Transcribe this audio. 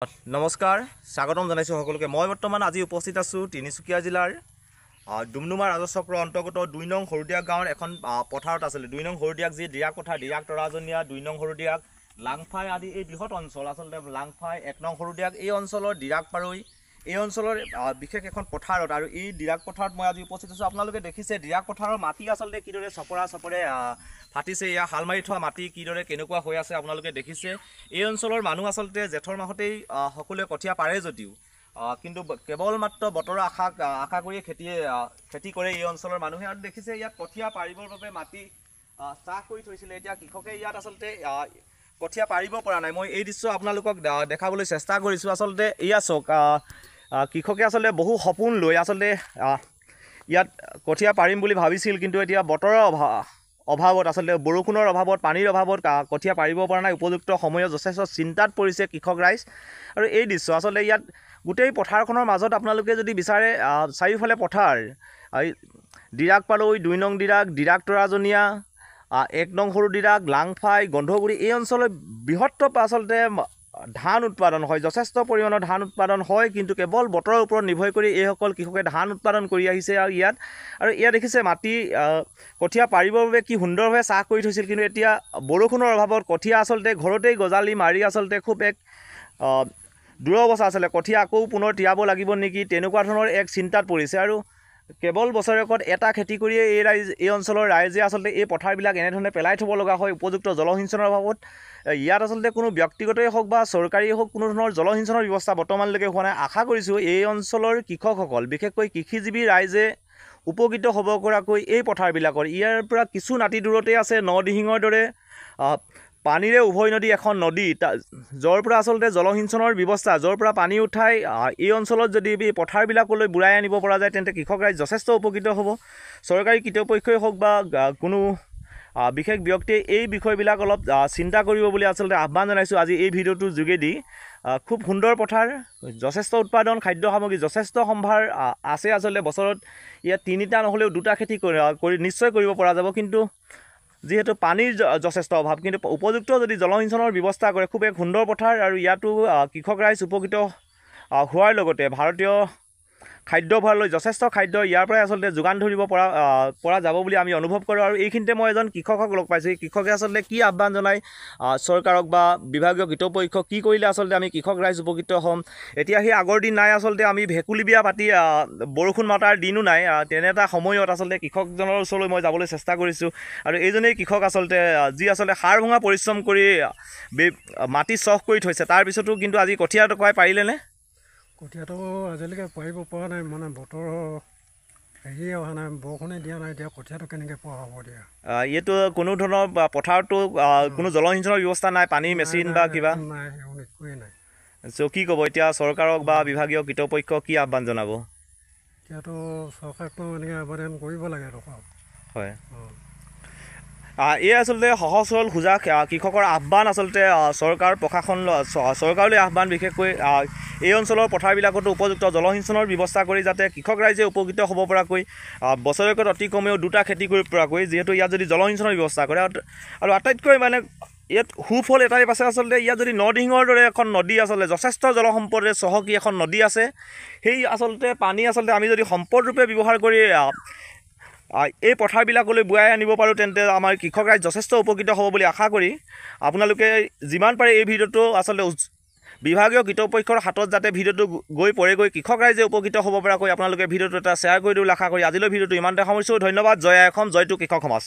নমস্কাৰ স্বাগতম জনাইছোঁ সকলোকে। মই বৰ্তমান আজি উপস্থিত আছোঁ তিনিচুকীয়া জিলাৰ ডুমডুমা ৰাজচক্ৰ অন্তৰ্গত ২ নং সৰুদিয়াক গাঁৱৰ এখন পথাৰত আছিলে। ২ নং সৰুদিয়াক যি দিৰাক পথাৰ, দিৰাক তৰাজনীয়া, ২ নং সৰুদিয়াক, লাংফাই আদি এই বৃহৎ অঞ্চল আচলতে লাংফাই ১ নং সৰুদিয়াক এই অঞ্চলৰ দিৰাক পাৰৈ এই অঞ্চলৰ বিশেষ এখন পথাৰত, আৰু এই দিৰাক পথাৰত মই আজি উপস্থিত আছোঁ। আপোনালোকে দেখিছে দিৰাক পথাৰৰ মাটি আচলতে কিদৰে চপৰা চপৰে ফাটিছে, ইয়াৰ হাল মাৰি থোৱা মাটি কিদৰে কেনেকুৱা হৈ আছে আপোনালোকে দেখিছে। এই অঞ্চলৰ মানুহ আচলতে জেঠৰ মাহতেই সকলোৱে কঠীয়া পাৰে যদিও কিন্তু কেৱল মাত্ৰ বতৰৰ আশা কৰিয়ে খেতি কৰে এই অঞ্চলৰ মানুহে। আৰু দেখিছে ইয়াত কঠীয়া পাৰিবৰ বাবে মাটি চাহ কৰি থৈছিলে। এতিয়া কৃষকে ইয়াত আচলতে কঠীয়া পাৰিব পৰা নাই। মই এই দৃশ্য আপোনালোকক দেখাবলৈ চেষ্টা কৰিছোঁ। আচলতে এয়া চাওক, কৃষকে আচলতে বহু সপোন লৈ আচলতে ইয়াত কঠীয়া পাৰিম বুলি ভাবিছিল, কিন্তু এতিয়া বতৰৰ অভাৱত আচলতে বৰষুণৰ অভাৱত, পানীৰ অভাৱত কঠীয়া পাৰিব পৰা নাই। উপযুক্ত সময়ত যথেষ্ট চিন্তাত পৰিছে কৃষক ৰাইজ। আৰু এই দৃশ্য আচলতে ইয়াত গোটেই পথাৰখনৰ মাজত আপোনালোকে যদি বিচাৰে চাৰিওফালে পথাৰ, দিৰাক পাৰৈ, ২ নং দিৰাক, দিৰাক তৰাজনীয়া, ১ নং সৰু দিৰাক, লাংফাই, গন্ধগুৰি এই অঞ্চলৰ বৃহত্তৰ আচলতে ধান উৎপাদন হয়, যথেষ্ট পৰিমাণৰ ধান উৎপাদন হয়। কিন্তু কেৱল বতৰৰ ওপৰত নিৰ্ভৰ কৰি এইসকল কৃষকে ধান উৎপাদন কৰি আহিছে। আৰু ইয়াত দেখিছে মাটি কঠীয়া পাৰিবৰ বাবে কি সুন্দৰভাৱে চাহ কৰি থৈছিল, কিন্তু এতিয়া বৰষুণৰ অভাৱত কঠীয়া আচলতে ঘৰতেই গজালি মাৰি আচলতে খুব এক দুৰৱস্থা আচলতে। কঠীয়া আকৌ পুনৰ তিয়াব লাগিব নেকি, তেনেকুৱা ধৰণৰ এক চিন্তাত পৰিছে। আৰু কেৱল বছৰেকত এটা খেতি কৰিয়ে এই অঞ্চলৰ ৰাইজে আচলতে এই পথাৰবিলাক এনেধৰণে পেলাই থ'ব লগা হয় উপযুক্ত জলসিঞ্চনৰ অভাৱত। ইয়াত আচলতে কোনো ব্যক্তিগতই হওক বা চৰকাৰীয়ে হওক কোনো ধৰণৰ জলসিঞ্চনৰ ব্যৱস্থা বৰ্তমানলৈকে হোৱা নাই। আশা কৰিছোঁ এই অঞ্চলৰ কৃষকসকল, বিশেষকৈ কৃষিজীৱী ৰাইজে উপকৃত হ'ব পৰাকৈ এই পথাৰবিলাকৰ ইয়াৰ পৰা কিছু নাতি দূৰতেই আছে নদিহিঙৰ দৰে পানীৰে উভৈনদী এখন নদী, য'ৰ পৰা আচলতে জলসিঞ্চনৰ ব্যৱস্থা, য'ৰ পৰা পানী উঠাই এই অঞ্চলত যদি এই পথাৰবিলাকলৈ বুৰাই আনিব পৰা যায়, তেন্তে কৃষক ৰাইজ যথেষ্ট উপকৃত হ'ব। চৰকাৰী কৰ্তৃপক্ষই হওক বা কোনো বিশেষ ব্যক্তিয়ে এই বিষয়বিলাক অলপ চিন্তা কৰিব বুলি আচলতে আহ্বান জনাইছোঁ আজি এই ভিডিঅ'টোৰ যোগেদি। খুব সুন্দৰ পথাৰ, যথেষ্ট উৎপাদন, খাদ্য সামগ্ৰী যথেষ্ট সম্ভাৰ আছে। আচলতে বছৰত ইয়াত 3টা নহ'লেও 2টা খেতি কৰি নিশ্চয় কৰিব পৰা যাব। কিন্তু যিহেতু পানীৰ যথেষ্ট অভাৱ, কিন্তু উপযুক্ত যদি জলসিঞ্চনৰ ব্যৱস্থা কৰে খুব এক সুন্দৰ পথাৰ। আৰু ইয়াতো কৃষক ৰাইজ উপকৃত হোৱাৰ লগতে ভাৰতীয় খাদ্য ভঁৰাললৈ যথেষ্ট খাদ্য ইয়াৰ পৰাই আচলতে যোগান ধৰিব পৰা যাব বুলি আমি অনুভৱ কৰোঁ। আৰু এইখিনিতে মই এজন কৃষকক লগ পাইছোঁ। এই কৃষকে আচলতে কি আহ্বান জনায় চৰকাৰক বা বিভাগীয় কৰ্তৃপক্ষক, কি কৰিলে আচলতে আমি কৃষক ৰাইজ উপকৃত হ'ম। এতিয়া সেই আগৰ দিন নাই, আচলতে আমি ভেকুলী বিয়া পাতি বৰষুণ মাতাৰ দিনো নাই। তেনে এটা সময়ত আচলতে কৃষকজনৰ ওচৰলৈ মই যাবলৈ চেষ্টা কৰিছোঁ। আৰু এইজনেই কৃষক আচলতে, যি আচলতে সাৰ ভঙা পৰিশ্ৰম কৰি মাটি চহ কৰি থৈছে, তাৰপিছতো কিন্তু আজি কঠীয়া টকাই পাৰিলেনে? কঠীয়াটো আজিলৈকে পাৰিব পৰা নাই, মানে বতৰৰ হেৰিয়ে অহা নাই, বৰষুণে দিয়া নাই। এতিয়া কঠীয়াটো কেনেকৈ পোৱা হ'ব এতিয়া? ইয়াতো কোনো ধৰণৰ পথাৰতো কোনো জলসিঞ্চনৰ ব্যৱস্থা নাই, পানী মেচিন বা কিবা নাই, একোৱেই নাই। চ' কি ক'ব এতিয়া চৰকাৰক বা বিভাগীয় কৰ্তৃপক্ষক কি আহ্বান জনাব? এতিয়াতো চৰকাৰকতো এনেকৈ আবেদন কৰিব লাগে টকা। হয়, এই আচলতে সহজ সৰল সোজা কৃষকৰ আহ্বান আচলতে চৰকাৰ প্ৰশাসন চৰকাৰলৈ আহ্বান, বিশেষকৈ এই অঞ্চলৰ পথাৰবিলাকতো উপযুক্ত জলসিঞ্চনৰ ব্যৱস্থা কৰি যাতে কৃষক ৰাইজে উপকৃত হ'ব পৰাকৈ বছৰেকত অতি কমেও 2টা খেতি কৰিব পৰাকৈ, যিহেতু ইয়াত যদি জলসিঞ্চনৰ ব্যৱস্থা কৰে। আৰু আটাইতকৈ মানে ইয়াত সুফল এটাই পাইছে, আচলতে ইয়াত যদি নদিহিঙৰ দৰে এখন নদী আচলতে যথেষ্ট জলসম্পদে চহকী এখন নদী আছে, সেই আচলতে পানী আচলতে আমি যদি সম্পদৰূপে ব্যৱহাৰ কৰি এই পথাৰবিলাকলৈ বুৱাই আনিব পাৰোঁ, তেন্তে আমাৰ কৃষক ৰাইজ যথেষ্ট উপকৃত হ'ব বুলি আশা কৰি আপোনালোকে যিমান পাৰে এই ভিডিঅ'টো আচলতে বিভাগীয় কৰ্তৃপক্ষৰ হাতত যাতে ভিডিঅ'টো গৈ পৰেগৈ, কৃষক ৰাইজে উপকৃত হ'ব পৰাকৈ আপোনালোকে ভিডিঅ'টো এটা শ্বেয়াৰ কৰি দিবলৈ আশা কৰি আজিলৈ ভিডিঅ'টো ইমানতে সামৰিছোঁ। ধন্যবাদ। জয় আই অসম, জয়টো কৃষক সমাজ।